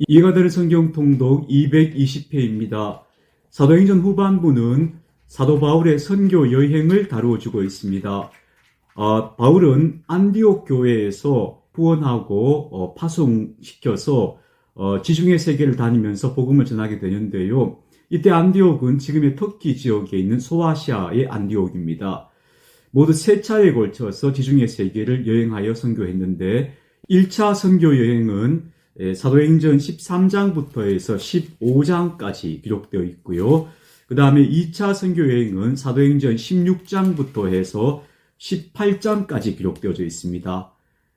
이해가 되는 성경 통독 220회입니다. 사도행전 후반부는 사도 바울의 선교 여행을 다루어 주고 있습니다. 바울은 안디옥 교회에서 후원하고 파송시켜서 지중해 세계를 다니면서 복음을 전하게 되는데요. 이때 안디옥은 지금의 터키 지역에 있는 소아시아의 안디옥입니다. 모두 세 차례에 걸쳐서 지중해 세계를 여행하여 선교했는데 1차 선교 여행은 사도행전 13장부터 해서 15장까지 기록되어 있고요. 그 다음에 2차 선교 여행은 사도행전 16장부터 해서 18장까지 기록되어져 있습니다.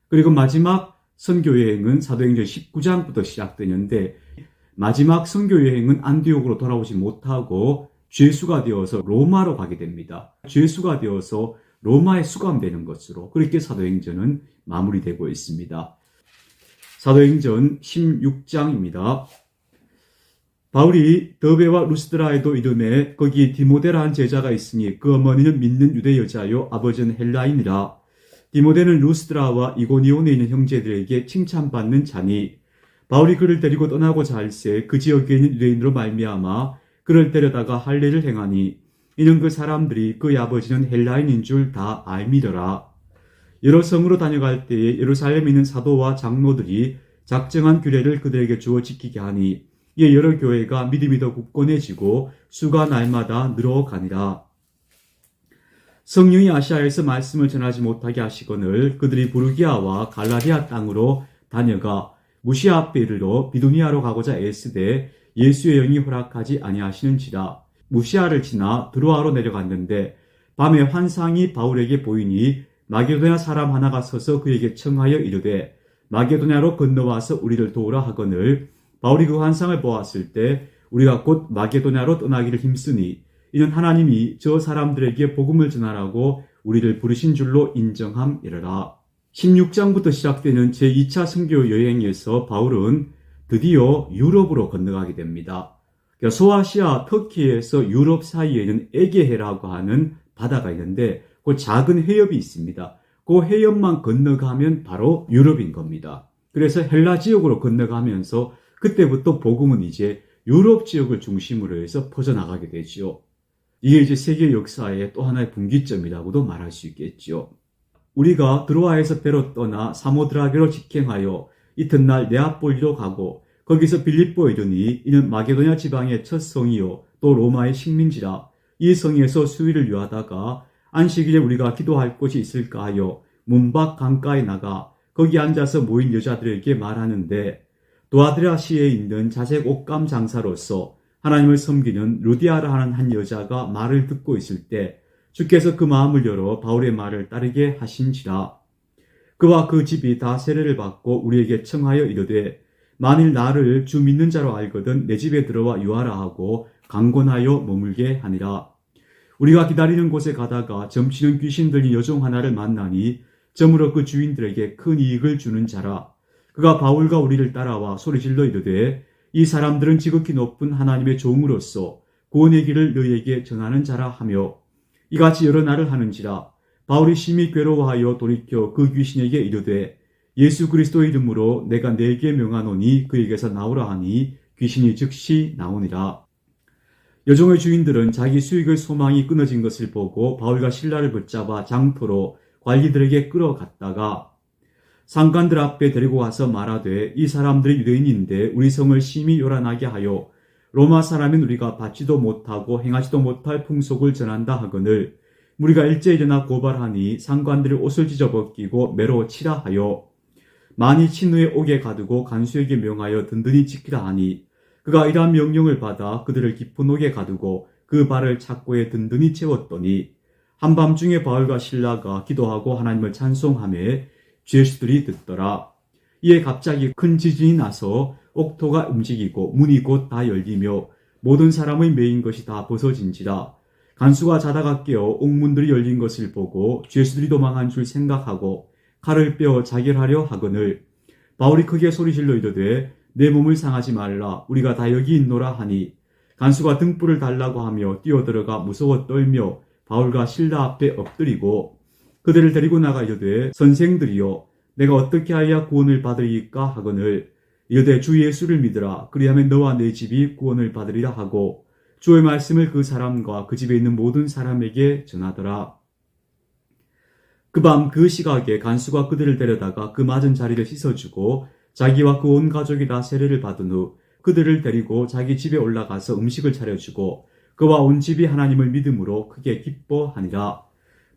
그리고 마지막 선교 여행은 사도행전 19장부터 시작되는데 마지막 선교 여행은 안디옥으로 돌아오지 못하고 죄수가 되어서 로마로 가게 됩니다. 죄수가 되어서 로마에 수감되는 것으로 그렇게 사도행전은 마무리되고 있습니다. 사도행전 16장입니다. 바울이 더베와 루스드라에도 이르매 거기 디모데라는 제자가 있으니 그 어머니는 믿는 유대 여자요 아버지는 헬라인이라. 디모데는 루스드라와 이고니온에 있는 형제들에게 칭찬받는 자니 바울이 그를 데리고 떠나고자 할새 그 지역에 있는 유대인으로 말미암아 그를 데려다가 할례를 행하니 이는 그 사람들이 그의 아버지는 헬라인인 줄 다 알미더라. 여러 성으로 다녀갈 때에 예루살렘에 있는 사도와 장로들이 작정한 규례를 그들에게 주어 지키게 하니 이에 여러 교회가 믿음이 더 굳건해지고 수가 날마다 늘어가니라. 성령이 아시아에서 말씀을 전하지 못하게 하시거늘 그들이 부르기아와 갈라디아 땅으로 다녀가 무시아 앞에 이르러 비두니아로 가고자 애쓰되 예수의 영이 허락하지 아니하시는지라. 무시아를 지나 드로아로 내려갔는데 밤에 환상이 바울에게 보이니 마게도냐 사람 하나가 서서 그에게 청하여 이르되 마게도냐로 건너와서 우리를 도우라 하거늘 바울이 그 환상을 보았을 때 우리가 곧 마게도냐로 떠나기를 힘쓰니 이는 하나님이 저 사람들에게 복음을 전하라고 우리를 부르신 줄로 인정함이러라. 16장부터 시작되는 제2차 선교 여행에서 바울은 드디어 유럽으로 건너가게 됩니다. 그러니까 소아시아 터키에서 유럽 사이에는 에게해라고 하는 바다가 있는데 그 작은 해협이 있습니다. 그 해협만 건너가면 바로 유럽인 겁니다. 그래서 헬라 지역으로 건너가면서 그때부터 복음은 이제 유럽 지역을 중심으로 해서 퍼져나가게 되죠. 이게 이제 세계 역사의 또 하나의 분기점이라고도 말할 수 있겠죠. 우리가 드로아에서 배로 떠나 사모드라게로 직행하여 이튿날 네아폴리로 가고 거기서 빌립보에 이르니 이는 마게도냐 지방의 첫 성이요 또 로마의 식민지라. 이 성에서 수일을 유하다가 안식일에 우리가 기도할 곳이 있을까 하여 문밖 강가에 나가 거기 앉아서 모인 여자들에게 말하는데 도아드라시에 있는 자색 옷감 장사로서 하나님을 섬기는 루디아라 하는 한 여자가 말을 듣고 있을 때 주께서 그 마음을 열어 바울의 말을 따르게 하신지라. 그와 그 집이 다 세례를 받고 우리에게 청하여 이르되 만일 나를 주 믿는 자로 알거든 내 집에 들어와 유하라 하고 강권하여 머물게 하니라. 우리가 기다리는 곳에 가다가 점치는 귀신 들린 여종 하나를 만나니 점으로 그 주인들에게 큰 이익을 주는 자라. 그가 바울과 우리를 따라와 소리질러 이르되 이 사람들은 지극히 높은 하나님의 종으로서 구원의 길을 너희에게 전하는 자라 하며 이같이 여러 날을 하는지라. 바울이 심히 괴로워하여 돌이켜 그 귀신에게 이르되 예수 그리스도의 이름으로 내가 네게 명하노니 그에게서 나오라 하니 귀신이 즉시 나오니라. 여종의 주인들은 자기 수익의 소망이 끊어진 것을 보고 바울과 실라를 붙잡아 장터로 관리들에게 끌어갔다가 상관들 앞에 데리고 가서 말하되 이 사람들이 유대인인데 우리 성을 심히 요란하게 하여 로마 사람인 우리가 받지도 못하고 행하지도 못할 풍속을 전한다 하거늘 우리가 일제히 일어나 고발하니 상관들이 옷을 찢어 벗기고 매로 치라 하여 많이 친 후에 옥에 가두고 간수에게 명하여 든든히 지키라 하니 그가 이러한 명령을 받아 그들을 깊은 옥에 가두고 그 발을 착고에 든든히 채웠더니 한밤중에 바울과 실라가 기도하고 하나님을 찬송하며 죄수들이 듣더라. 이에 갑자기 큰 지진이 나서 옥토가 움직이고 문이 곧 다 열리며 모든 사람의 매인 것이 다 벗어진지라. 간수가 자다가 깨어 옥문들이 열린 것을 보고 죄수들이 도망한 줄 생각하고 칼을 빼어 자결하려 하거늘 바울이 크게 소리질러 이르되 내 몸을 상하지 말라 우리가 다 여기 있노라 하니 간수가 등불을 달라고 하며 뛰어들어가 무서워 떨며 바울과 실라 앞에 엎드리고 그들을 데리고 나가 이르되 선생들이여 내가 어떻게 하여야 구원을 받으리까 하거늘 이르되 주 예수를 믿으라. 그리하면 너와 내 집이 구원을 받으리라 하고 주의 말씀을 그 사람과 그 집에 있는 모든 사람에게 전하더라. 그 밤 그 시각에 간수가 그들을 데려다가 그 맞은 자리를 씻어주고 자기와 그 온 가족이 다 세례를 받은 후 그들을 데리고 자기 집에 올라가서 음식을 차려주고 그와 온 집이 하나님을 믿음으로 크게 기뻐하니라.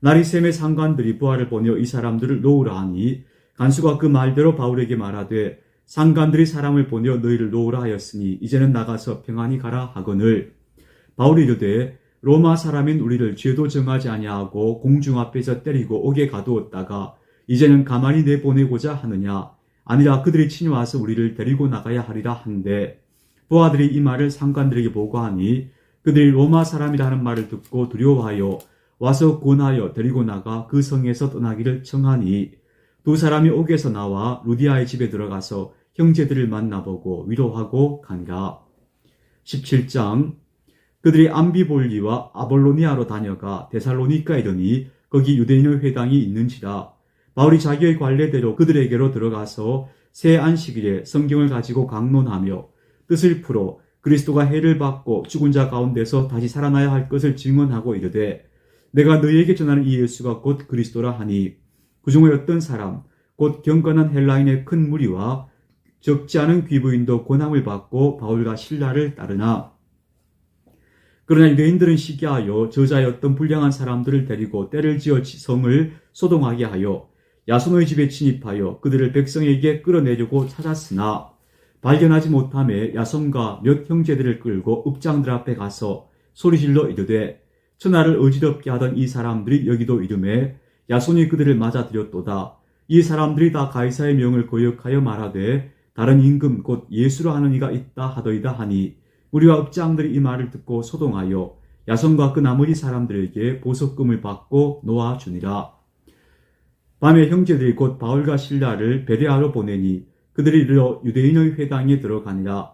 날이 샘의 상관들이 부하를 보내어 이 사람들을 놓으라 하니 간수가 그 말대로 바울에게 말하되 상관들이 사람을 보내어 너희를 놓으라 하였으니 이제는 나가서 평안히 가라 하거늘. 바울이 이르되 로마 사람인 우리를 죄도 정하지 아니하고 공중 앞에서 때리고 옥에 가두었다가 이제는 가만히 내보내고자 하느냐. 아니라 그들이 친히 와서 우리를 데리고 나가야 하리라 한데 부하들이 이 말을 상관들에게 보고하니 그들이 로마 사람이라 하는 말을 듣고 두려워하여 와서 권하여 데리고 나가 그 성에서 떠나기를 청하니 두 사람이 옥에서 나와 루디아의 집에 들어가서 형제들을 만나보고 위로하고 가니라. 17장. 그들이 암비볼리와 아볼로니아로 다녀가 데살로니가에 이르니 거기 유대인의 회당이 있는지라. 바울이 자기의 관례대로 그들에게로 들어가서 새 안식일에 성경을 가지고 강론하며 뜻을 풀어 그리스도가 해를 받고 죽은 자 가운데서 다시 살아나야 할 것을 증언하고 이르되 내가 너희에게 전하는 이 예수가 곧 그리스도라 하니 그 중에 어떤 사람 곧 경건한 헬라인의 큰 무리와 적지 않은 귀부인도 권함을 받고 바울과 실라를 따르나 그러나 유대인들은 시기하여 저자의 어떤 불량한 사람들을 데리고 때를 지어 성을 소동하게 하여 야손의 집에 침입하여 그들을 백성에게 끌어내려고 찾았으나 발견하지 못하매 야손과 몇 형제들을 끌고 읍장들 앞에 가서 소리질러 이르되 천하를 어지럽게 하던 이 사람들이 여기도 이름에 야손이 그들을 맞아들였도다. 이 사람들이 다 가이사의 명을 거역하여 말하되 다른 임금 곧 예수로 하는 이가 있다 하더이다 하니 우리와 읍장들이 이 말을 듣고 소동하여 야손과 그 나머지 사람들에게 보석금을 받고 놓아주니라. 밤에 형제들이 곧 바울과 실라를 베레아로 보내니 그들이 이르러 유대인의 회당에 들어가니라.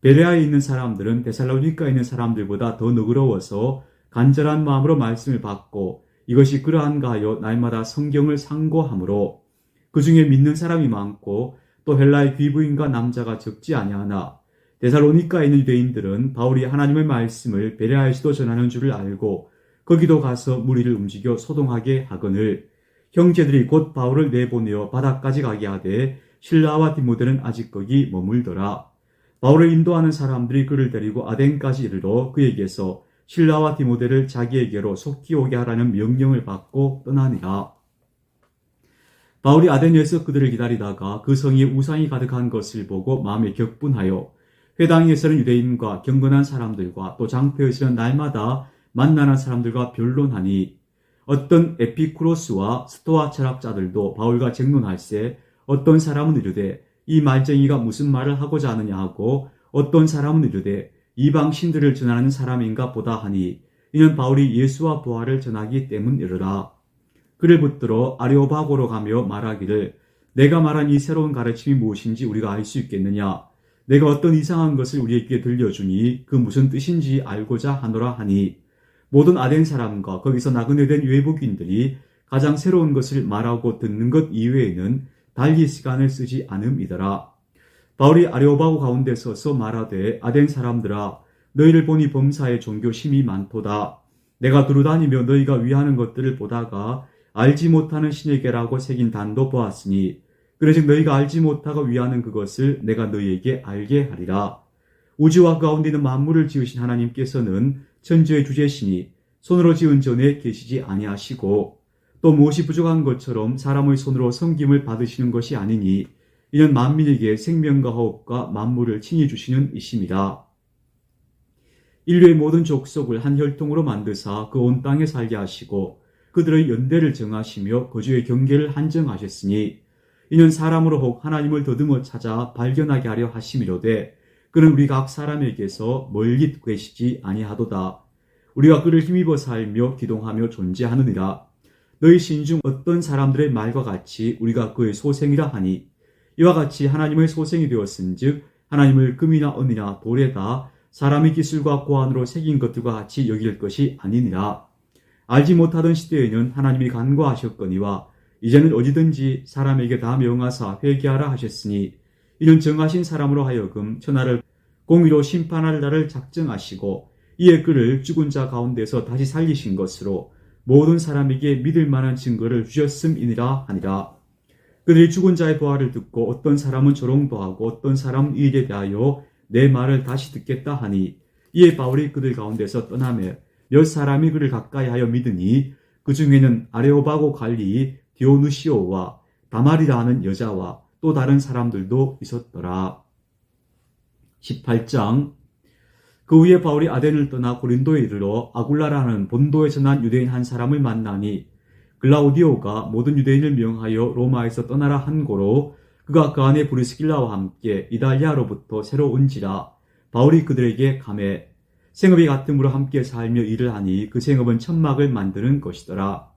베레아에 있는 사람들은 데살로니가에 있는 사람들보다 더 너그러워서 간절한 마음으로 말씀을 받고 이것이 그러한가 하여 날마다 성경을 상고하므로 그 중에 믿는 사람이 많고 또 헬라의 귀부인과 남자가 적지 아니하나 데살로니가에 있는 유대인들은 바울이 하나님의 말씀을 베레아에서도 전하는 줄을 알고 거기도 가서 무리를 움직여 소동하게 하거늘 형제들이 곧 바울을 내보내어 바다까지 가게 하되 실라와 디모데는 아직 거기 머물더라. 바울을 인도하는 사람들이 그를 데리고 아덴까지 이르러 그에게서 실라와 디모데를 자기에게로 속히 오게 하라는 명령을 받고 떠나니라. 바울이 아덴에서 그들을 기다리다가 그 성이 우상이 가득한 것을 보고 마음에 격분하여 회당에서는 유대인과 경건한 사람들과 또 장터에서는 날마다 만나는 사람들과 변론하니 어떤 에피쿠로스와 스토아 철학자들도 바울과 쟁론할세 어떤 사람은 이르되 이 말쟁이가 무슨 말을 하고자 하느냐 하고 어떤 사람은 이르되 이방 신들을 전하는 사람인가 보다 하니 이는 바울이 예수와 부활을 전하기 때문이르라. 그를 붙들어 아레오바고로 가며 말하기를 내가 말한 이 새로운 가르침이 무엇인지 우리가 알 수 있겠느냐. 내가 어떤 이상한 것을 우리에게 들려주니 그 무슨 뜻인지 알고자 하노라 하니 모든 아덴 사람과 거기서 나그네된 외국인들이 가장 새로운 것을 말하고 듣는 것 이외에는 달리 시간을 쓰지 않음이더라. 바울이 아레오바고 가운데 서서 말하되 아덴 사람들아 너희를 보니 범사에 종교심이 많도다. 내가 두루다니며 너희가 위하는 것들을 보다가 알지 못하는 신에게라고 새긴 단도 보았으니 그래서 너희가 알지 못하고 위하는 그것을 내가 너희에게 알게 하리라. 우주와 그 가운데 있는 만물을 지으신 하나님께서는 천지의 주제시니 손으로 지은 전에 계시지 아니하시고 또 무엇이 부족한 것처럼 사람의 손으로 섬김을 받으시는 것이 아니니 이는 만민에게 생명과 호흡과 만물을 친히 주시는 이심이라. 인류의 모든 족속을 한 혈통으로 만드사 그 온 땅에 살게 하시고 그들의 연대를 정하시며 거주의 경계를 한정하셨으니 이는 사람으로 혹 하나님을 더듬어 찾아 발견하게 하려 하심이로되 그는 우리 각 사람에게서 멀리 계시지 아니하도다. 우리가 그를 힘입어 살며 기동하며 존재하느니라. 너희 신중 어떤 사람들의 말과 같이 우리가 그의 소생이라 하니 이와 같이 하나님의 소생이 되었은즉 하나님을 금이나 은이나 돌에다 사람의 기술과 고안으로 새긴 것들과 같이 여길 것이 아니니라. 알지 못하던 시대에는 하나님이 간과하셨거니와 이제는 어디든지 사람에게 다 명하사 회개하라 하셨으니 이런 정하신 사람으로 하여금 천하를 공의로 심판할 날을 작정하시고 이에 그를 죽은 자 가운데서 다시 살리신 것으로 모든 사람에게 믿을 만한 증거를 주셨음이니라 하니라. 그들이 죽은 자의 부활을 듣고 어떤 사람은 조롱도 하고 어떤 사람은 이 일에 대하여 내 말을 다시 듣겠다 하니 이에 바울이 그들 가운데서 떠나며 몇 사람이 그를 가까이 하여 믿으니 그 중에는 아레오바고 관리 디오누시오와 다말이라 하는 여자와 또 다른 사람들도 있었더라. 18장. 그 후에 바울이 아덴을 떠나 고린도에 이르러 아굴라라는 본도에 전한 유대인 한 사람을 만나니 글라우디오가 모든 유대인을 명하여 로마에서 떠나라 한 고로 그가 그 안에 브리스길라와 함께 이달리아로부터 새로 온지라. 바울이 그들에게 가매 생업이 같음으로 함께 살며 일을 하니 그 생업은 천막을 만드는 것이더라.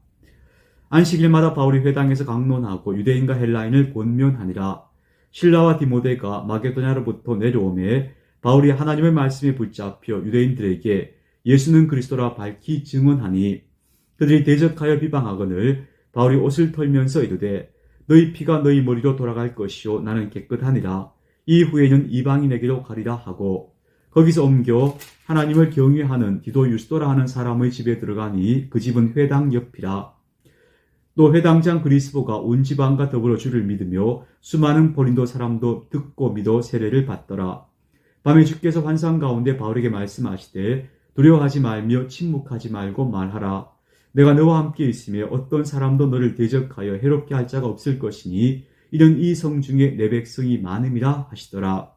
안식일마다 바울이 회당에서 강론하고 유대인과 헬라인을 권면하니라. 실라와 디모데가 마게도냐로부터 내려오매 바울이 하나님의 말씀에 붙잡혀 유대인들에게 예수는 그리스도라 밝히 증언하니 그들이 대적하여 비방하거늘 바울이 옷을 털면서 이르되 너희 피가 너희 머리로 돌아갈 것이요 나는 깨끗하니라. 이후에는 이방인에게로 가리라 하고 거기서 옮겨 하나님을 경외하는 디도 유스도라 하는 사람의 집에 들어가니 그 집은 회당 옆이라. 또 회당장 그리스보가 온 지방과 더불어 주를 믿으며 수많은 고린도 사람도 듣고 믿어 세례를 받더라. 밤에 주께서 환상 가운데 바울에게 말씀하시되 두려워하지 말며 침묵하지 말고 말하라. 내가 너와 함께 있으며 어떤 사람도 너를 대적하여 해롭게 할 자가 없을 것이니 이런 이 성 중에 내 백성이 많음이라 하시더라.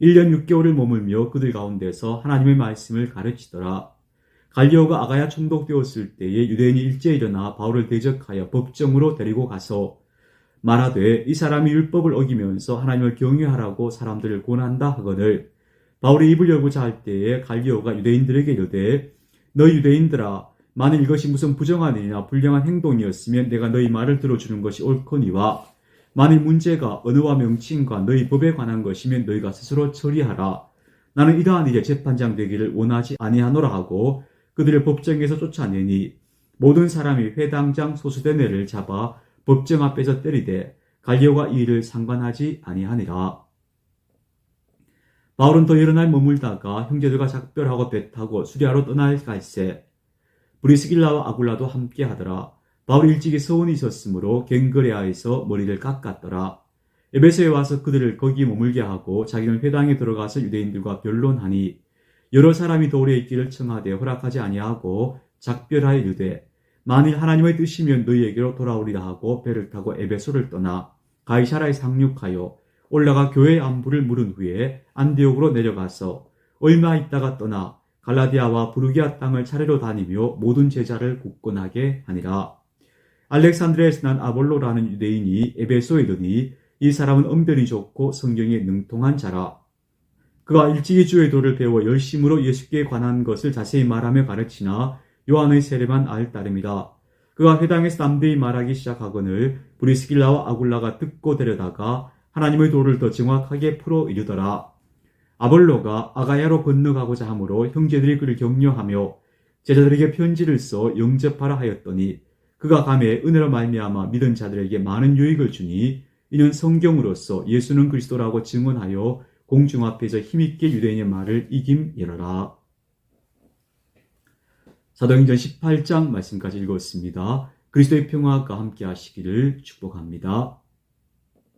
1년 6개월을 머물며 그들 가운데서 하나님의 말씀을 가르치더라. 갈리오가 아가야 총독되었을 때에 유대인이 일제히 일어나 바울을 대적하여 법정으로 데리고 가서 말하되 이 사람이 율법을 어기면서 하나님을 경외하라고 사람들을 권한다 하거늘 바울이 입을 열고자 할 때에 갈리오가 유대인들에게 이르되 너희 유대인들아 만일 이것이 무슨 부정한 일이나 불량한 행동이었으면 내가 너희 말을 들어주는 것이 옳거니와 만일 문제가 언어와 명칭과 너희 법에 관한 것이면 너희가 스스로 처리하라. 나는 이러한 일에 재판장 되기를 원하지 아니하노라 하고 그들을 법정에서 쫓아내니 모든 사람이 회당장 소수대네를 잡아 법정 앞에서 때리되 갈리오가 이 일을 상관하지 아니하니라. 바울은 더 여러 날 머물다가 형제들과 작별하고 배 타고 수리아로 떠날 갈새 브리스길라와 아굴라도 함께 하더라. 바울이 일찍이 서원이 있었으므로 갱그레아에서 머리를 깎았더라. 에베소에 와서 그들을 거기 머물게 하고 자기는 회당에 들어가서 유대인들과 변론하니 여러 사람이 도울에 있기를 청하되 허락하지 아니하고 작별하여 이르되 만일 하나님의 뜻이면 너희에게로 돌아오리라 하고 배를 타고 에베소를 떠나 가이사라에 상륙하여 올라가 교회의 안부를 물은 후에 안디옥으로 내려가서 얼마 있다가 떠나 갈라디아와 부르기아 땅을 차례로 다니며 모든 제자를 굳건하게 하니라. 알렉산드리아에서 난 아볼로라는 유대인이 에베소에 이르니 이 사람은 언변이 좋고 성경에 능통한 자라. 그가 일찍이 주의 도를 배워 열심으로 예수께 관한 것을 자세히 말하며 가르치나 요한의 세례만 알 따름이다. 그가 회당에서 담대히 말하기 시작하거늘 브리스길라와 아굴라가 듣고 데려다가 하나님의 도를 더 정확하게 풀어 이르더라. 아볼로가 아가야로 건너가고자 하므로 형제들이 그를 격려하며 제자들에게 편지를 써 영접하라 하였더니 그가 감에 은혜로 말미암아 믿은 자들에게 많은 유익을 주니 이는 성경으로서 예수는 그리스도라고 증언하여 공중 앞에서 힘있게 유대인의 말을 이김이러라. 사도행전 18장 말씀까지 읽었습니다. 그리스도의 평화가 함께 하시기를 축복합니다.